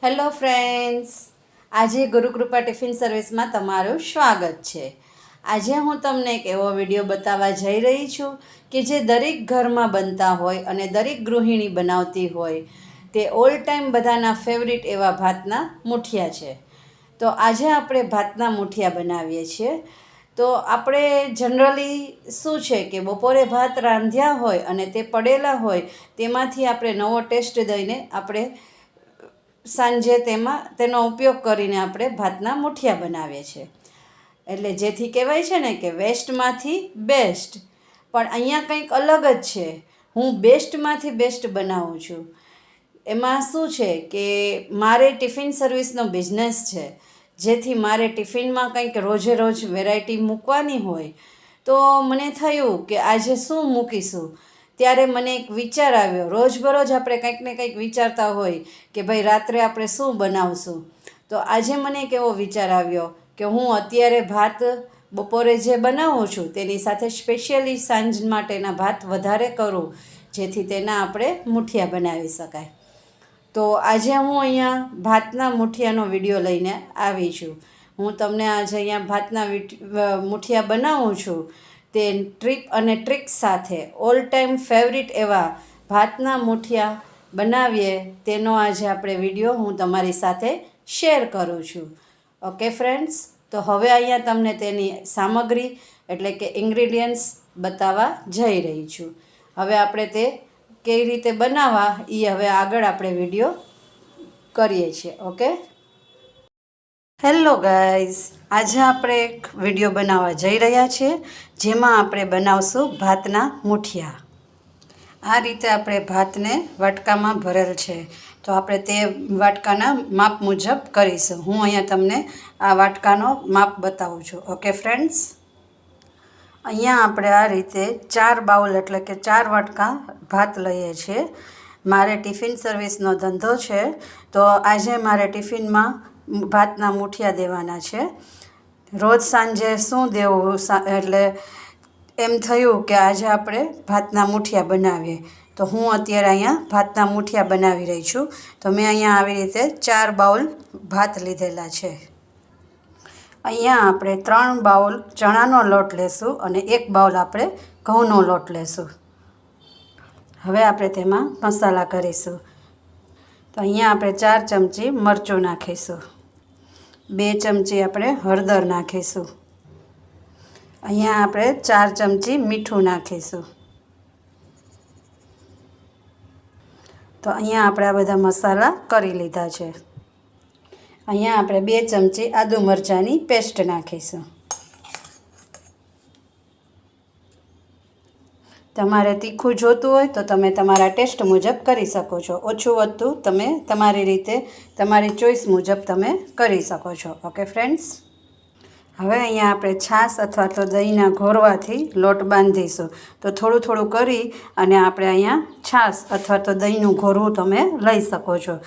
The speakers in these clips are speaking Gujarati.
હેલો ફ્રેન્ડ્સ, આજે ગુરુકૃપા ટિફિન સર્વિસમાં તમારું સ્વાગત છે. આજે હું તમને એક એવો વિડીયો બતાવવા જઈ રહી છું કે જે દરેક ઘરમાં બનતા હોય અને દરેક ગૃહિણી બનાવતી હોય. તે ઓલ ટાઈમ બધાના ફેવરિટ એવા ભાતના મૂઠિયા છે. તો આજે આપણે ભાતના મૂઠિયા બનાવીએ છીએ. તો આપણે જનરલી શું છે કે બપોરે ભાત રાંધ્યા હોય અને તે પડેલા હોય તેમાંથી આપણે નવો ટેસ્ટ દઈને આપણે સાંજે તેનો ઉપયોગ કરીને આપણે ભાતના મૂઠિયા બનાવીએ છીએ. એટલે જેથી કહેવાય છે ને કે વેસ્ટમાંથી બેસ્ટ. પણ અહીંયા કંઈક અલગ જ છે. હું બેસ્ટમાંથી બેસ્ટ બનાવું છું. એમાં શું છે કે મારે ટિફિન સર્વિસનો બિઝનેસ છે. જેથી મારે ટિફિનમાં કંઈક રોજે રોજ વેરાયટી મૂકવાની હોય. તો મને થયું કે આજે શું મૂકીશું. ત્યારે મને એક વિચાર આવ્યો. રોજબરોજ આપણે કંઈક ને કંઈક વિચારતા હોય કે ભાઈ રાત્રે આપણે શું બનાવશું. તો આજે મને એક એવો વિચાર આવ્યો કે હું અત્યારે ભાત બપોરે જે બનાવું છું તેની સાથે સ્પેશિયલી સાંજ માટેના ભાત વધારે કરું, જેથી તેના આપણે મૂઠિયા બનાવી શકાય. તો આજે હું અહીંયા ભાતના મૂઠિયાનો વિડીયો લઈને આવી છું. હું તમને આજે અહીંયા ભાતના મૂઠિયા બનાવું છું. તે ટ્રીપ અને ટ્રિક્સ સાથે ઓલ ટાઈમ ફેવરિટ એવા ભાતના મૂઠિયા બનાવીએ તેનો આજે આપણે વિડીયો હું તમારી સાથે શેર કરું છું. ઓકે ફ્રેન્ડ્સ, તો હવે અહીંયા તમને તેની સામગ્રી એટલે કે ઇન્ગ્રીડિયન્ટ્સ બતાવવા જઈ રહી છું. હવે આપણે તે કઈ રીતે બનાવવા એ હવે આગળ આપણે વિડીયો કરીએ છીએ. ઓકે, હેલો ગાઈઝ, આજે આપણે એક વિડીયો બનાવવા જઈ રહ્યા છીએ જેમાં આપણે બનાવશું ભાતના મૂઠિયા. આ રીતે આપણે ભાતને વાટકામાં ભરેલ છે, તો આપણે તે વાટકાના માપ મુજબ કરીશું. હું અહીંયા તમને આ વાટકાનો માપ બતાવું છું. ઓકે ફ્રેન્ડ્સ, અહીંયા આપણે આ રીતે 4 બાઉલ એટલે કે 4 વાટકા ભાત લઈએ છીએ. મારે ટિફિન સર્વિસનો ધંધો છે, તો આજે મારે ટિફિનમાં ભાતના મૂઠિયા દેવાના છે. રોજ સાંજે શું દેવું એટલે એમ થયું કે આજે આપણે ભાતના મૂઠિયા બનાવીએ. તો હું અત્યારે અહીંયા ભાતના મૂઠિયા બનાવી રહી છું. તો મેં અહીંયા આવી રીતે 4 બાઉલ ભાત લીધેલા છે. અહીંયા આપણે 3 બાઉલ ચણાનો લોટ લેશું અને 1 બાઉલ આપણે ઘઉંનો લોટ લેશું. હવે આપણે તેમાં મસાલા કરીશું. તો અહીંયા આપણે 4 ચમચી મરચું નાખીશું. 2 ચમચી આપણે હળદર નાખીશું. અહીંયા આપણે 4 ચમચી મીઠું નાખીશું. તો અહીંયા આપણે આ બધા મસાલા કરી લીધા છે. અહીંયા આપણે 2 ચમચી આદુ મરચાંની પેસ્ટ નાખીશું. તમારે તીખું જોતું હોય તો તમે તમારા ટેસ્ટ મુજબ કરી શકો છો. ઓછું વધતું તમે તમારી રીતે તમારી ચોઈસ મુજબ તમે કરી શકો છો. ઓકે ફ્રેન્ડ્સ, હવે અહીંયા આપણે છાશ અથવા તો દહીંના ઘોરવાથી લોટ બાંધીશું. તો થોડું થોડું કરી અને આપણે અહીંયા છાશ અથવા તો દહીંનું ઘોરવું તમે લઈ શકો છો.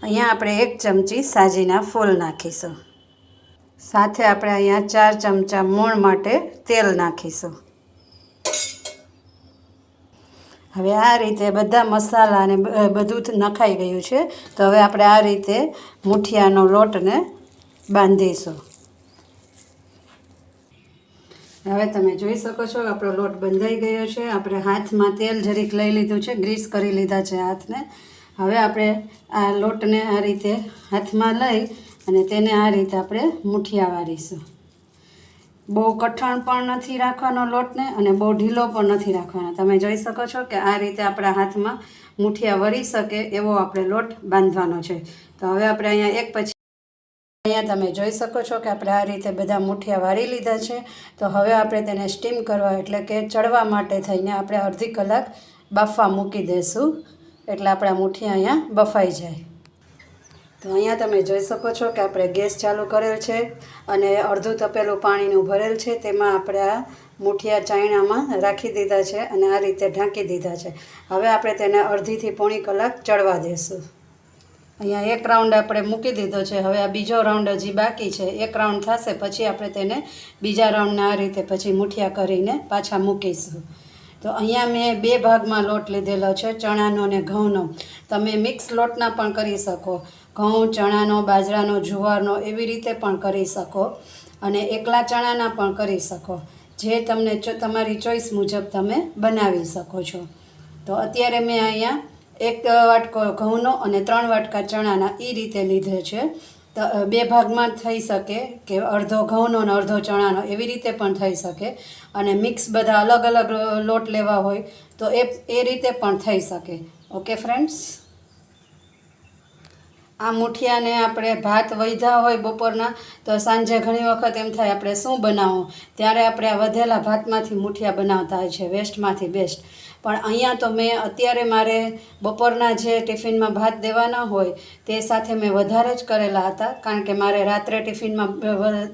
અહીંયા આપણે 1 ચમચી સાજીના ફૂલ નાખીશું. સાથે આપણે અહીંયા 4 ચમચા મોણ માટે તેલ નાખીશું. હવે આ રીતે બધા મસાલા અને બધું નખાઈ ગયું છે. તો હવે આપણે આ રીતે મૂઠિયાનો લોટને બાંધીશું. હવે તમે જોઈ શકો છો આપણો લોટ બંધાઈ ગયો છે. આપણે હાથમાં તેલ જરીક લઈ લીધું છે, ગ્રીસ કરી લીધા છે હાથને. હવે આપણે આ લોટને આ રીતે હાથમાં લઈ અને તેને આ રીતે આપણે મૂઠિયા વાળીશું. બહુ કઠણ પણ નથી રાખવાનો લોટને અને બહુ ઢીલો પણ નથી રાખવાનો. તમે જોઈ શકો છો કે આ રીતે આપણા હાથમાં મૂઠિયા વળી શકે એવો આપણે લોટ બાંધવાનો છે. તો હવે આપણે અહીંયા એક પછી અહીંયા તમે જોઈ શકો છો કે આપણે આ રીતે બધા મૂઠિયા વાળી લીધા છે. તો હવે આપણે તેને સ્ટીમ કરવા એટલે કે ચડવા માટે થઈને આપણે અડધી કલાક બાફવા મૂકી દઈશું. એટલે આપણા મૂઠિયા અહીંયા બફાઈ જાય. તો અહીંયા તમે જોઈ શકો છો કે આપણે ગેસ ચાલુ કરેલ છે અને અડધું તપેલું પાણીનું ભરેલ છે. તેમાં આપણે આ મૂઠિયા ચાયણામાં રાખી દીધા છે અને આ રીતે ઢાંકી દીધા છે. હવે આપણે તેને અડધીથી પોણી કલાક ચડવા દઈશું. અહીંયા 1 રાઉન્ડ આપણે મૂકી દીધો છે. હવે આ બીજો રાઉન્ડ હજી બાકી છે. 1 રાઉન્ડ થશે પછી આપણે તેને બીજા રાઉન્ડના આ રીતે પછી મૂઠિયા કરીને પાછા મૂકીશું. તો અહીંયા મેં 2 ભાગમાં લોટ લીધેલો છે, ચણાનો અને ઘઉંનો. તમે મિક્સ લોટના પણ કરી શકો, ઘઉં, ચણાનો, બાજરાનો, જુવારનો, એવી રીતે પણ કરી શકો, અને એકલા ચણાના પણ કરી શકો. જે તમને તમારી ચોઈસ મુજબ તમે બનાવી શકો છો. તો અત્યારે મેં અહીંયા 1 વાટકો ઘઉંનો અને 3 વાટકા ચણાના એ રીતે લીધે છે. તો 2 ભાગમાં થઈ શકે કે અડધો ઘઉંનો અને અડધો ચણાનો, એવી રીતે પણ થઈ શકે. અને મિક્સ બધા અલગ અલગ લોટ લેવા હોય તો એ રીતે પણ થઈ શકે. ઓકે ફ્રેન્ડ્સ, આ મુઠિયાને આપણે ભાત વધ્યા હોય બપોરના, તો સાંજે ઘણી વખત એમ થાય આપણે શું બનાવવું, ત્યારે આપણે આ વધેલા ભાતમાંથી મુઠિયા બનાવતા હોય છે, વેસ્ટમાંથી બેસ્ટ. પણ અહીંયા તો મેં અત્યારે મારે બપોરના જે ટિફિનમાં ભાત દેવાના હોય તે સાથે મેં વધારે જ કરેલા હતા, કારણ કે મારે રાત્રે ટિફિનમાં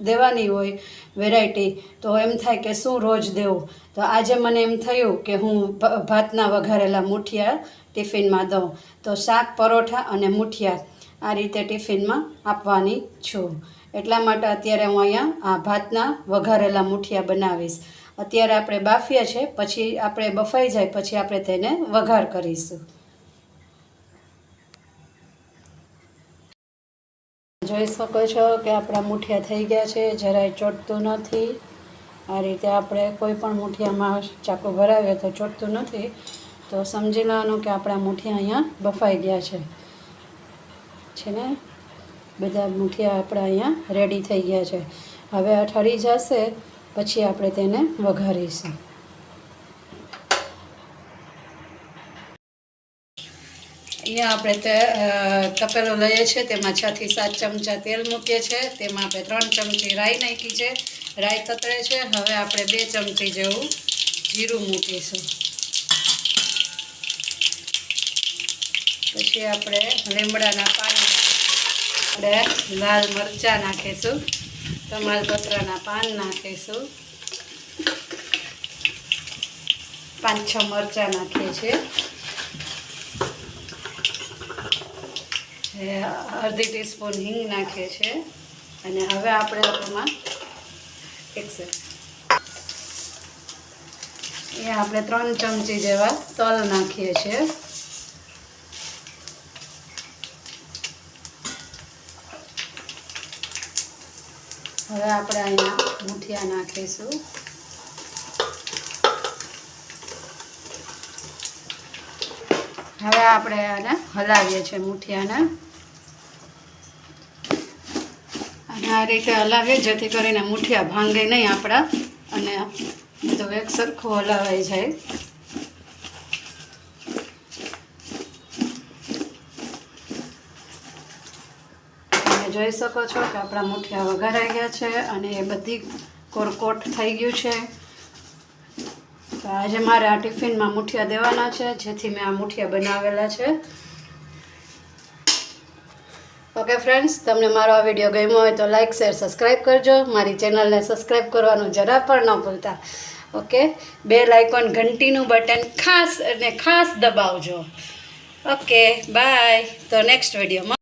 દેવાની હોય વેરાયટી, તો એમ થાય કે શું રોજ દેવું. તો આજે મને એમ થયું કે હું ભાતના વઘારેલા મુઠિયા ટિફિનમાં દઉં. તો શાક, પરોઠા અને મુઠિયા આ રીતે ટિફિનમાં આપવાની છું. એટલા માટે અત્યારે હું અહીંયા આ ભાતના વઘારેલા મુઠિયા બનાવીશ. અત્યારે આપણે બાફીએ છીએ, પછી આપણે બફાઈ જાય પછી આપણે તેને વઘાર કરીશું. જોઈ શકો છો કે આપણા મુઠિયા થઈ ગયા છે, જરાય ચોટતું નથી. આ રીતે આપણે કોઈ પણ મુઠિયામાં ચાકુ ભરાવીએ તો ચોટતું નથી. તો સમજી લેવાનું કે આપણા મુઠિયા અહીંયા બફાઈ ગયા છે ને. બધા મુઠિયા આપણા અહીંયા રેડી થઈ ગયા છે. હવે આ ઠરી જશે પછી આપણે તેને વઘારીશું. અહીંયા આપણે તપેલું લઈએ છીએ, તેમાં 6 થી 7 ચમચા તેલ મૂકીએ છીએ. તેમાં આપણે 3 ચમચી રાઈ નાખી છે, રાઈ તતળે છે. હવે આપણે 2 ચમચી જેવું જીરું મૂકીશું. પછી આપણે લીમડાના પાન, આપણે લાલ મરચાં નાખીશું, તમાલપત્રના પાન નાખીશું, 5-6 મરચાં નાખીએ છીએ, અડધી ટીસ્પૂન હિંગ નાખીએ છીએ. અને હવે આપણે આમાં આપણે 3 ચમચી જેવા તલ નાખીએ છીએ. હવે આપણે અહીંયા મુઠિયા નાખીશું. હવે આપણે આને હલાવીએ છીએ મુઠિયાને, અને આ રીતે હલાવીએ જેથી કરીને મુઠિયા ભાંગે નહીં આપણા, અને બધું એક સરખું હલાવાઈ જાય. જોઈ શકો છો કે આપણા મુઠિયા વઘારાઈ ગયા છે અને એ બધી કોરકોટ થઈ ગયું છે. તો આજે મારે આ ટિફિનમાં મુઠિયા દેવાના છે, જેથી મેં આ મુઠિયા બનાવેલા છે. ઓકે ફ્રેન્ડ્સ, તમને મારો આ વિડીયો ગમ્યો હોય તો લાઇક, શેર, સબસ્ક્રાઈબ કરજો. મારી ચેનલને સબસ્ક્રાઈબ કરવાનું જરા પણ ન ભૂલતા. ઓકે, બેલ આઇકોન ઘંટીનું બટન ખાસ દબાવજો. Okay, bye. તો નેક્સ્ટ વિડીયોમાં